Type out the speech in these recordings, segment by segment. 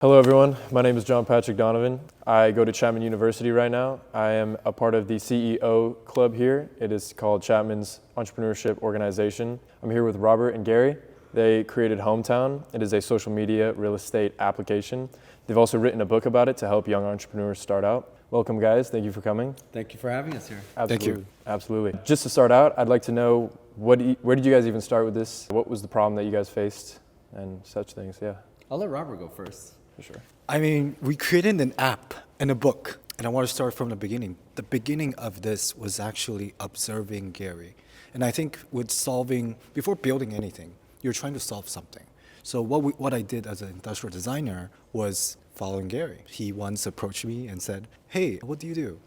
Hello everyone, my name is John Patrick Donovan. I go to Chapman University right now. I am a part of the CEO club here. It is called Chapman's Entrepreneurship Organization. I'm here with Robert and Gary. They created Hommtown. It is a social media real estate application. They've also written a book about it to help young entrepreneurs start out. Welcome guys, thank you for coming. Thank you for having us here. Absolutely. Thank you. Absolutely. Just to start out, I'd like to know where did you guys even start with this? What was the problem that you guys faced and such things, yeah. I'll let Robert go first. Sure. I mean, we created an app and a book, and I want to start from the beginning. The beginning of this was actually observing Gary. And I think with solving, before building anything, you're trying to solve something. So what I did as an industrial designer was following Gary. He once approached me and said, "Hey, what do you do?"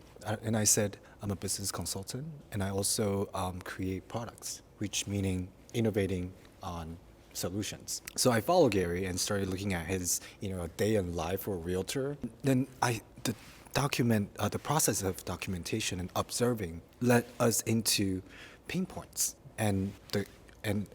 And I said, "I'm a business consultant, and I also create products," which meaning innovating on solutions. So I followed Gary and started looking at his, day in life for a realtor. Then the process of documentation and observing led us into pain points. And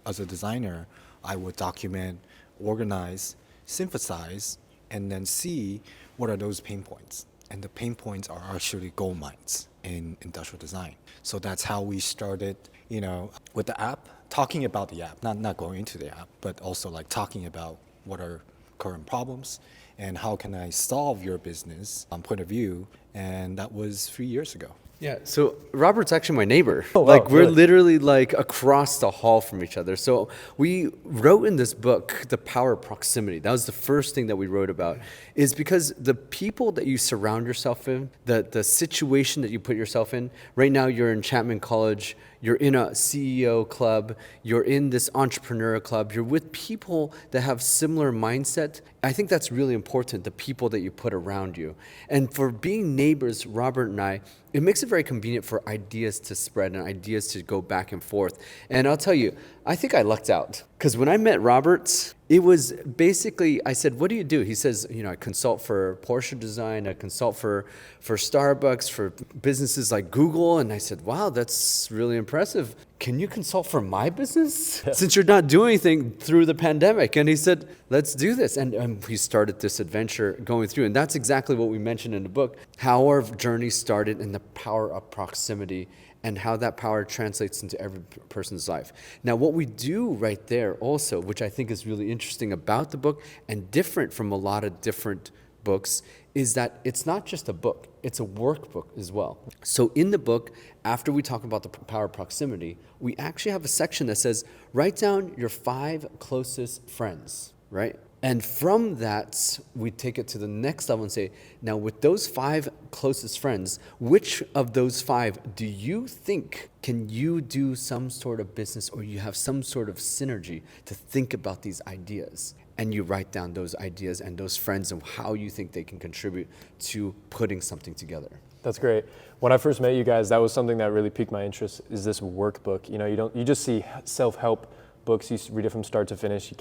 as a designer, I would document, organize, synthesize, and then see what are those pain points. And the pain points are actually gold mines in industrial design. So that's how we started, with the app, talking about the app, not going into the app, but also like talking about what are current problems and how can I solve your business point of view. And that was 3 years ago. Yeah, so Robert's actually my neighbor. Oh, wow, we're really? literally across the hall from each other. So we wrote in this book, The Power of Proximity. That was the first thing that we wrote about, is because the people that you surround yourself in, the situation that you put yourself in, right now you're in Chapman College, you're in a CEO club, you're in this entrepreneur club, you're with people that have similar mindset. I think that's really important, the people that you put around you. And for being neighbors, Robert and I, it makes it very convenient for ideas to spread and ideas to go back and forth. And I'll tell you, I think I lucked out. Because when I met Robert, it was basically, I said, "What do you do?" He says, "I consult for Porsche design, I consult for Starbucks, for businesses like Google." And I said, "Wow, that's really impressive. Can you consult for my business? Since you're not doing anything through the pandemic." And he said, "Let's do this." And we started this adventure going through. And that's exactly what we mentioned in the book, how our journey started and the power of proximity and how that power translates into every person's life. Now, what we do right there also, which I think is really interesting about the book and different from a lot of different books, is that it's not just a book, it's a workbook as well. So in the book, after we talk about the power of proximity, we actually have a section that says, write down your 5 closest friends, right? And from that, we take it to the next level and say, now with those 5 closest friends, which of those 5 do you think can you do some sort of business or you have some sort of synergy to think about these ideas? And you write down those ideas and those friends and how you think they can contribute to putting something together. That's great. When I first met you guys, that was something that really piqued my interest, is this workbook. You just see self-help books, you read it from start to finish,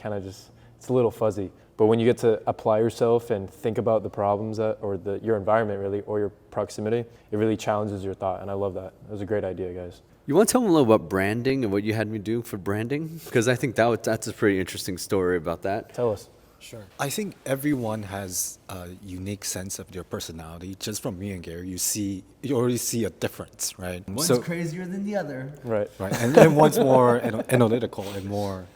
it's a little fuzzy. But when you get to apply yourself and think about the problems your environment really, or your proximity, it really challenges your thought, and I love that. It was a great idea, guys. You want to tell them a little about branding and what you had me do for branding? Because I think that's a pretty interesting story about that. Tell us. Sure. I think everyone has a unique sense of their personality. Just from me and Gary, you already see a difference, right? One's crazier than the other. Right. Right, and one's more analytical and more,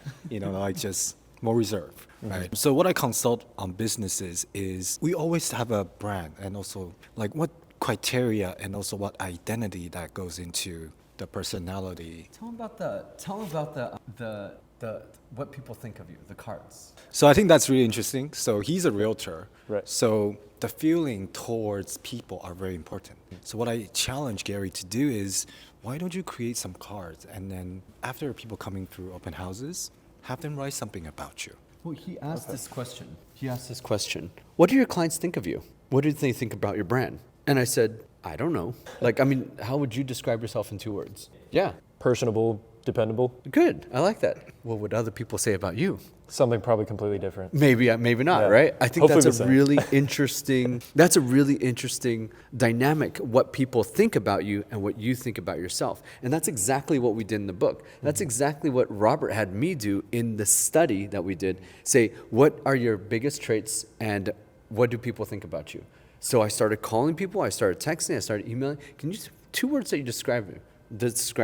just more reserved, right? So what I consult on businesses is we always have a brand and also like what criteria and also what identity that goes into the personality. Tell them about the what people think of you, the cards. So I think that's really interesting. So he's a realtor. Right. So the feeling towards people are very important. So what I challenge Gary to do is, why don't you create some cards and then after people coming through open houses, have them write something about you. Well, he asked this question. What do your clients think of you? What do they think about your brand? And I said, I don't know. How would you describe yourself in 2 words? Yeah. Personable, dependable. Good. I like that. What would other people say about you? Something probably completely different. Maybe not, Yeah. right? I think Hopefully that's the a same. really interesting dynamic, what people think about you and what you think about yourself. And that's exactly what we did in the book. That's exactly what Robert had me do in the study that we did. Say, what are your biggest traits and what do people think about you? So I started calling people, I started texting, I started emailing. Can you 2 words that you describe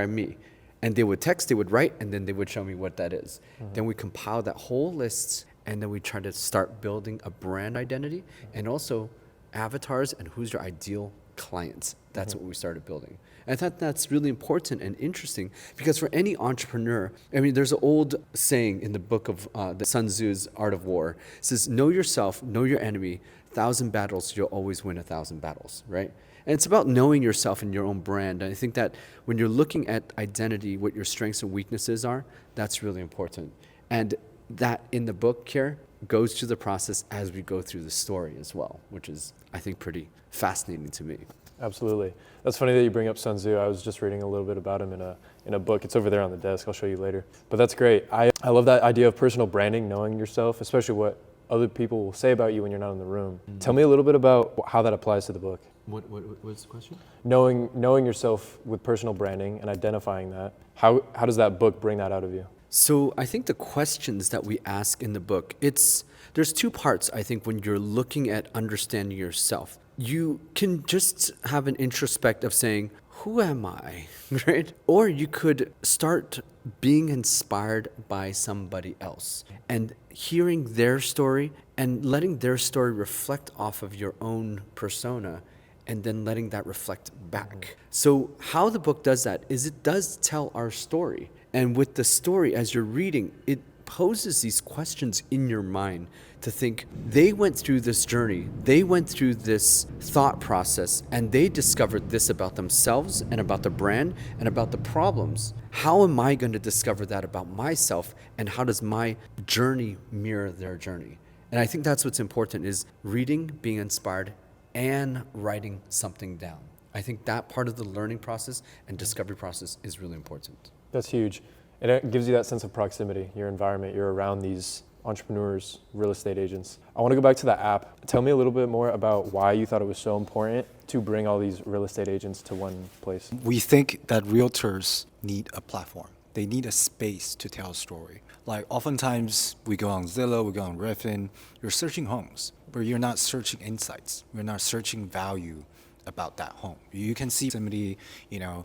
me? And they would text, they would write, and then they would show me what that is. Then we compiled that whole list, and then we tried to start building a brand identity and also avatars and who's your ideal clients. That's what we started building. And I thought that's really important and interesting because for any entrepreneur, I mean, there's an old saying in the book of the Sun Tzu's Art of War. It says, know yourself, know your enemy, 1,000 battles, you'll always win 1,000 battles, right? And it's about knowing yourself and your own brand. And I think that when you're looking at identity, what your strengths and weaknesses are, that's really important. And that in the book here goes through the process as we go through the story as well, which is, I think, pretty fascinating to me. Absolutely. That's funny that you bring up Sun Tzu. I was just reading a little bit about him in a book. It's over there on the desk. I'll show you later. But that's great. I love that idea of personal branding, knowing yourself, especially what other people will say about you when you're not in the room. Tell me a little bit about how that applies to the book. What's the question? Knowing yourself with personal branding and identifying that. How does that book bring that out of you? So I think the questions that we ask in the book, there's 2 parts, I think, when you're looking at understanding yourself. You can just have an introspect of saying, who am I, right? Or you could start being inspired by somebody else and hearing their story and letting their story reflect off of your own persona and then letting that reflect back. So how the book does that is it does tell our story. And with the story, as you're reading, it poses these questions in your mind to think, they went through this journey, they went through this thought process, and they discovered this about themselves and about the brand and about the problems. How am I going to discover that about myself, and how does my journey mirror their journey? And I think that's what's important, is reading, being inspired, and writing something down. I think that part of the learning process and discovery process is really important. That's huge. And it gives you that sense of proximity, your environment. You're around these entrepreneurs, real estate agents. I want to go back to the app. Tell me a little bit more about why you thought it was so important to bring all these real estate agents to one place. We think that realtors need a platform. They need a space to tell a story. Like oftentimes we go on Zillow, we go on Redfin, you're searching homes, but you're not searching insights. You're not searching value about that home. You can see somebody,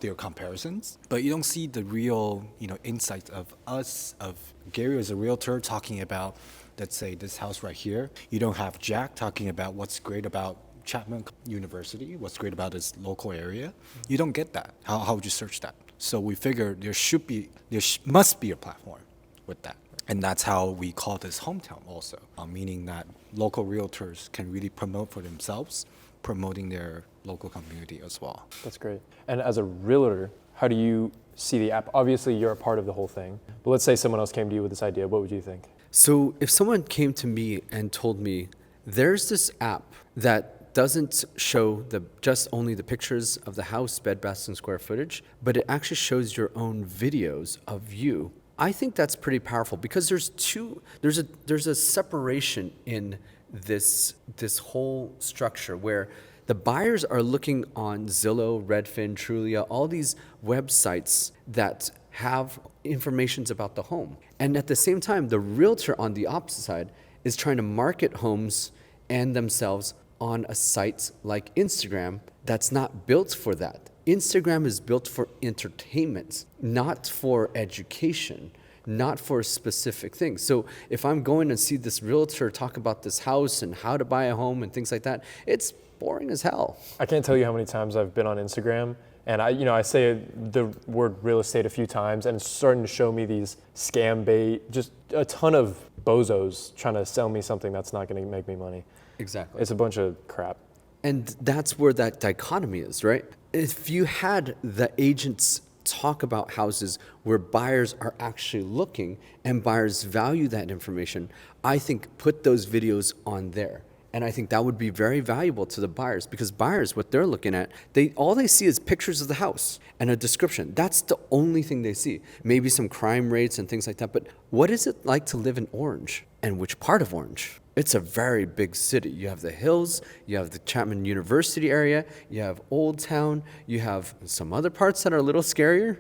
their comparisons, but you don't see the real, insights of us, of Gary as a realtor talking about, let's say, this house right here. You don't have Jack talking about what's great about Chapman University, what's great about this local area. You don't get that. How would you search that? So we figured there must be a platform with that. And that's how we call this Hommtown also, meaning that local realtors can really promote for themselves, promoting their local community as well. That's great. And as a realtor, how do you see the app? Obviously, you're a part of the whole thing. But let's say someone else came to you with this idea. What would you think? So if someone came to me and told me, there's this app that doesn't show just only the pictures of the house, bed, bath, and square footage, but it actually shows your own videos of you, I think that's pretty powerful because there's a separation in this whole structure where the buyers are looking on Zillow, Redfin, Trulia, all these websites that have information about the home. And at the same time, the realtor on the opposite side is trying to market homes and themselves on a site like Instagram that's not built for that. Instagram is built for entertainment, not for education, not for specific things. So if I'm going to see this realtor talk about this house and how to buy a home and things like that, it's boring as hell. I can't tell you how many times I've been on Instagram and I say the word real estate a few times and it's starting to show me these scam bait, just a ton of bozos trying to sell me something that's not going to make me money. Exactly. It's a bunch of crap. And that's where that dichotomy is, right? If you had the agents talk about houses where buyers are actually looking and buyers value that information, I think put those videos on there. And I think that would be very valuable to the buyers because buyers, what they're looking at, all they see is pictures of the house and a description. That's the only thing they see. Maybe some crime rates and things like that. But what is it like to live in Orange? And which part of Orange? It's a very big city. You have the hills, you have the Chapman University area, you have Old Town, you have some other parts that are a little scarier.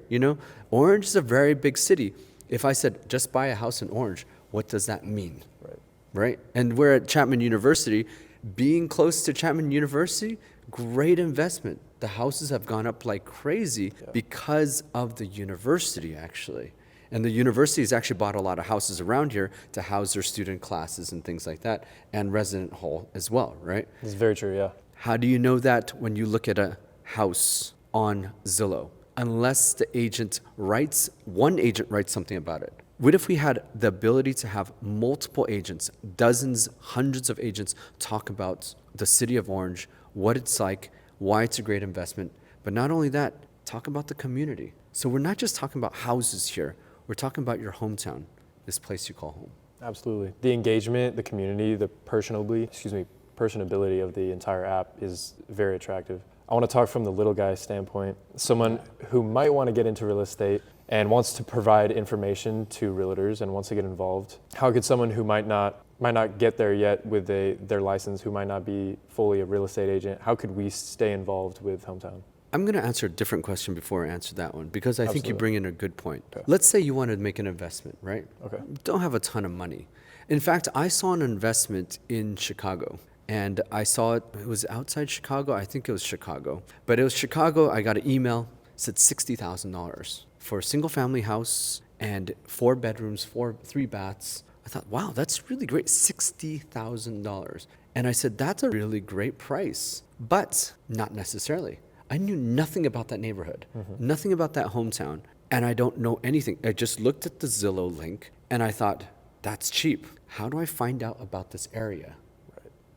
Orange is a very big city. If I said, just buy a house in Orange, what does that mean? Right? And we're at Chapman University. Being close to Chapman University, great investment. The houses have gone up like crazy because of the university, actually. And the university has actually bought a lot of houses around here to house their student classes and things like that, and resident hall as well, right? It's very true, yeah. How do you know that when you look at a house on Zillow? Unless one agent writes something about it. What if we had the ability to have multiple agents, dozens, hundreds of agents talk about the city of Orange, what it's like, why it's a great investment, but not only that, talk about the community. So we're not just talking about houses here, we're talking about your hometown, this place you call home. Absolutely. The engagement, the community, the personability of the entire app is very attractive. I want to talk from the little guy standpoint, someone who might want to get into real estate and wants to provide information to realtors and wants to get involved. How could someone who might not get there yet with their license, who might not be fully a real estate agent, how could we stay involved with Hommtown? I'm going to answer a different question before I answer that one, because I think you bring in a good point. Okay. Let's say you wanted to make an investment, right? Okay. Don't have a ton of money. In fact, I saw an investment in Chicago, and I saw it was outside Chicago. I think it was Chicago. But it was Chicago. I got an email, said $60,000 for a single family house and 4 bedrooms, 3 baths. I thought, wow, that's really great, $60,000. And I said, that's a really great price, but not necessarily. I knew nothing about that neighborhood, nothing about that hometown, and I don't know anything. I just looked at the Zillow link, and I thought, that's cheap. How do I find out about this area?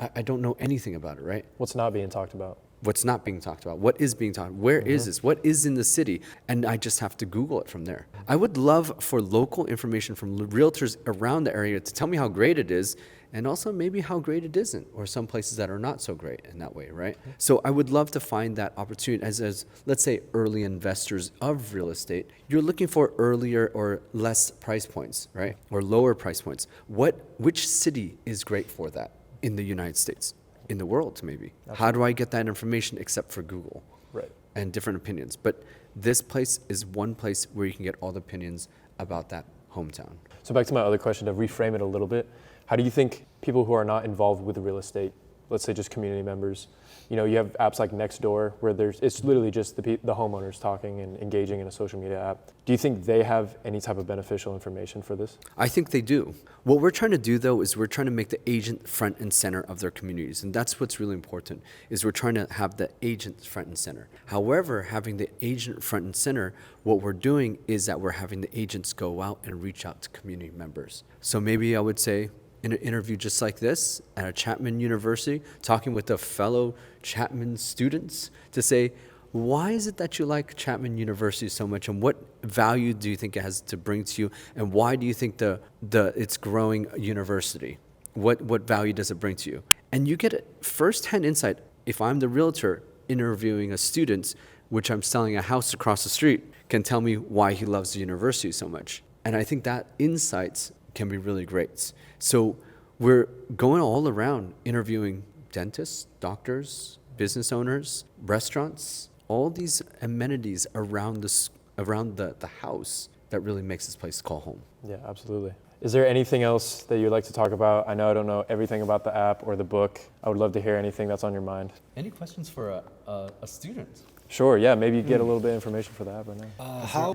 Right. I don't know anything about it, right? What's not being talked about? What's not being talked about? What is being talked about? Where is this? What is in the city? And I just have to Google it from there. I would love for local information from realtors around the area to tell me how great it is, and also maybe how great it isn't, or some places that are not so great in that way, right? So I would love to find that opportunity as let's say, early investors of real estate. You're looking for earlier or less price points, right? Or lower price points. Which city is great for that in the United States? In the world, maybe. Absolutely. How do I get that information except for Google? Right. And different opinions. But this place is one place where you can get all the opinions about that hometown. So back to my other question, to reframe it a little bit, how do you think people who are not involved with real estate, let's say just community members, you have apps like Nextdoor where it's literally just the homeowners talking and engaging in a social media app. Do you think they have any type of beneficial information for this? I think they do. What we're trying to do, though, is we're trying to make the agent front and center of their communities. And that's what's really important, is we're trying to have the agent front and center. However, having the agent front and center, what we're doing is that we're having the agents go out and reach out to community members. So maybe I would say, in an interview just like this at a Chapman University, talking with the fellow Chapman students to say, why is it that you like Chapman University so much, and what value do you think it has to bring to you, and why do you think it's growing university? What value does it bring to you? And you get a first-hand insight. If I'm the realtor interviewing a student, which I'm selling a house across the street, can tell me why he loves the university so much. And I think that insights can be really great. So we're going all around interviewing dentists, doctors, business owners, restaurants, all these amenities around the house that really makes this place call home. Yeah, absolutely. Is there anything else that you'd like to talk about? I know I don't know everything about the app or the book. I would love to hear anything that's on your mind. Any questions for a student? Sure, yeah, maybe you get a little bit of information for the app right now.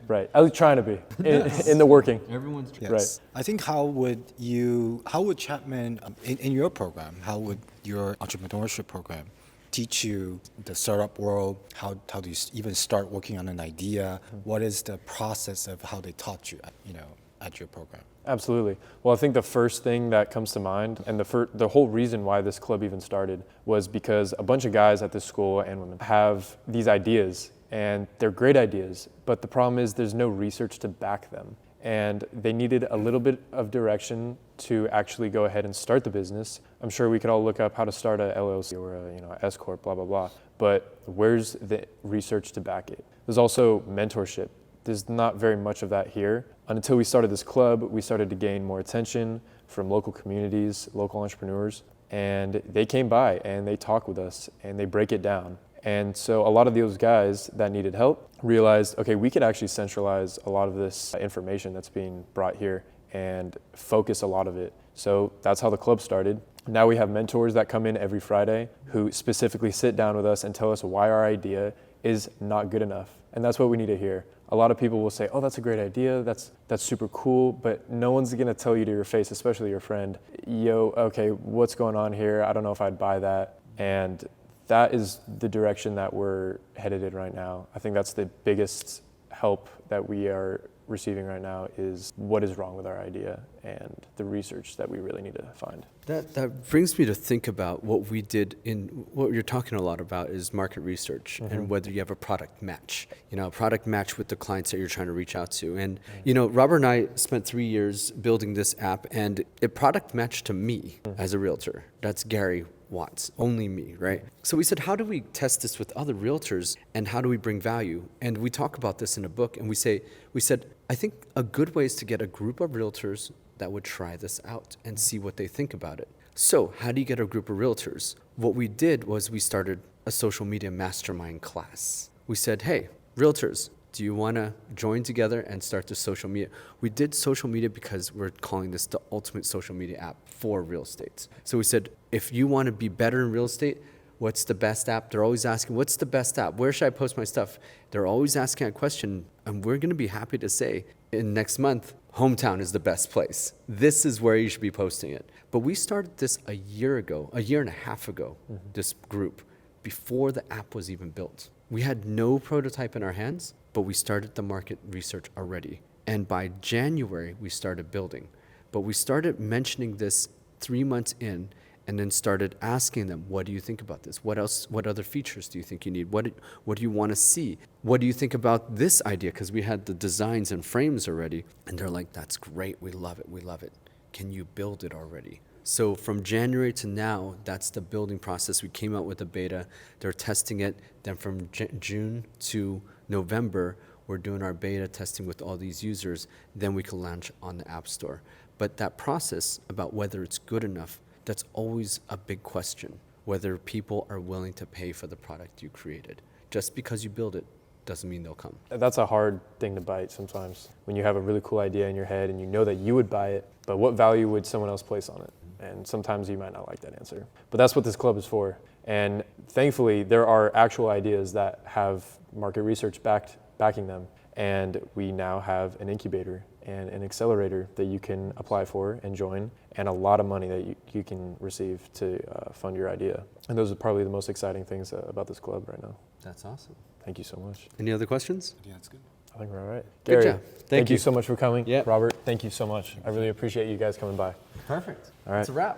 Right. I was trying to be in the working. Everyone's Yes. Right. I think how would Chapman, in your program, how would your entrepreneurship program teach you the startup world? How do you even start working on an idea? What is the process of how they taught you, at your program? Absolutely. Well, I think the first thing that comes to mind, and the whole reason why this club even started, was because a bunch of guys at this school and women have these ideas, and they're great ideas, but the problem is there's no research to back them. And they needed a little bit of direction to actually go ahead and start the business. I'm sure we could all look up how to start a LLC or a S Corp, blah, blah, blah. But where's the research to back it? There's also mentorship. There's not very much of that here. Until we started this club, we started to gain more attention from local communities, local entrepreneurs, and they came by and they talk with us and they break it down. And so a lot of those guys that needed help realized, okay, we could actually centralize a lot of this information that's being brought here and focus a lot of it. So that's how the club started. Now we have mentors that come in every Friday who specifically sit down with us and tell us why our idea is not good enough. And that's what we need to hear. A lot of people will say, oh, that's a great idea, that's super cool, but no one's gonna tell you to your face, especially your friend, yo, okay, what's going on here? I don't know if I'd buy that. And that is the direction that we're headed in right now. I think that's the biggest help that we are receiving right now is what is wrong with our idea and the research that we really need to find. That brings me to think about what we did in what you're talking a lot about is market research and whether you have a product match, a product match with the clients that you're trying to reach out to. And, Robert and I spent 3 years building this app and it product matched to me as a realtor. That's Gary Watts, only me, right? So we said, how do we test this with other realtors and how do we bring value? And we talk about this in a book and we said, I think a good way is to get a group of realtors that would try this out and see what they think about it. So how do you get a group of realtors? What we did was we started a social media mastermind class. We said, hey, realtors, do you want to join together and start the social media? We did social media because we're calling this the ultimate social media app for real estate. So we said, if you want to be better in real estate, what's the best app? They're always asking, what's the best app? Where should I post my stuff? They're always asking a question, and we're going to be happy to say in next month, Hommtown is the best place. This is where you should be posting it. But we started this a year and a half ago, this group, before the app was even built. We had no prototype in our hands, but we started the market research already. And by January, we started building. But we started mentioning this 3 months in, and then started asking them, what do you think about this? What else, what other features do you think you need? What do you want to see? What do you think about this idea? Because we had the designs and frames already. And they're like, that's great, we love it. Can you build it already? So from January to now, that's the building process. We came out with a beta, they're testing it. Then from June to November, we're doing our beta testing with all these users. Then we can launch on the App Store. But that process about whether it's good enough, that's always a big question, whether people are willing to pay for the product you created. Just because you build it doesn't mean they'll come. That's a hard thing to bite sometimes when you have a really cool idea in your head and you know that you would buy it, but what value would someone else place on it? And sometimes you might not like that answer. But that's what this club is for. And thankfully, there are actual ideas that have market research backing them. And we now have an incubator and an accelerator that you can apply for and join, and a lot of money that you can receive to fund your idea. And those are probably the most exciting things about this club right now. That's awesome. Thank you so much. Any other questions? Yeah, it's good. I think we're all right. Good Gary, job. thank you so much for coming. Yep. Robert, thank you so much. I really appreciate you guys coming by. Perfect. All right. It's a wrap.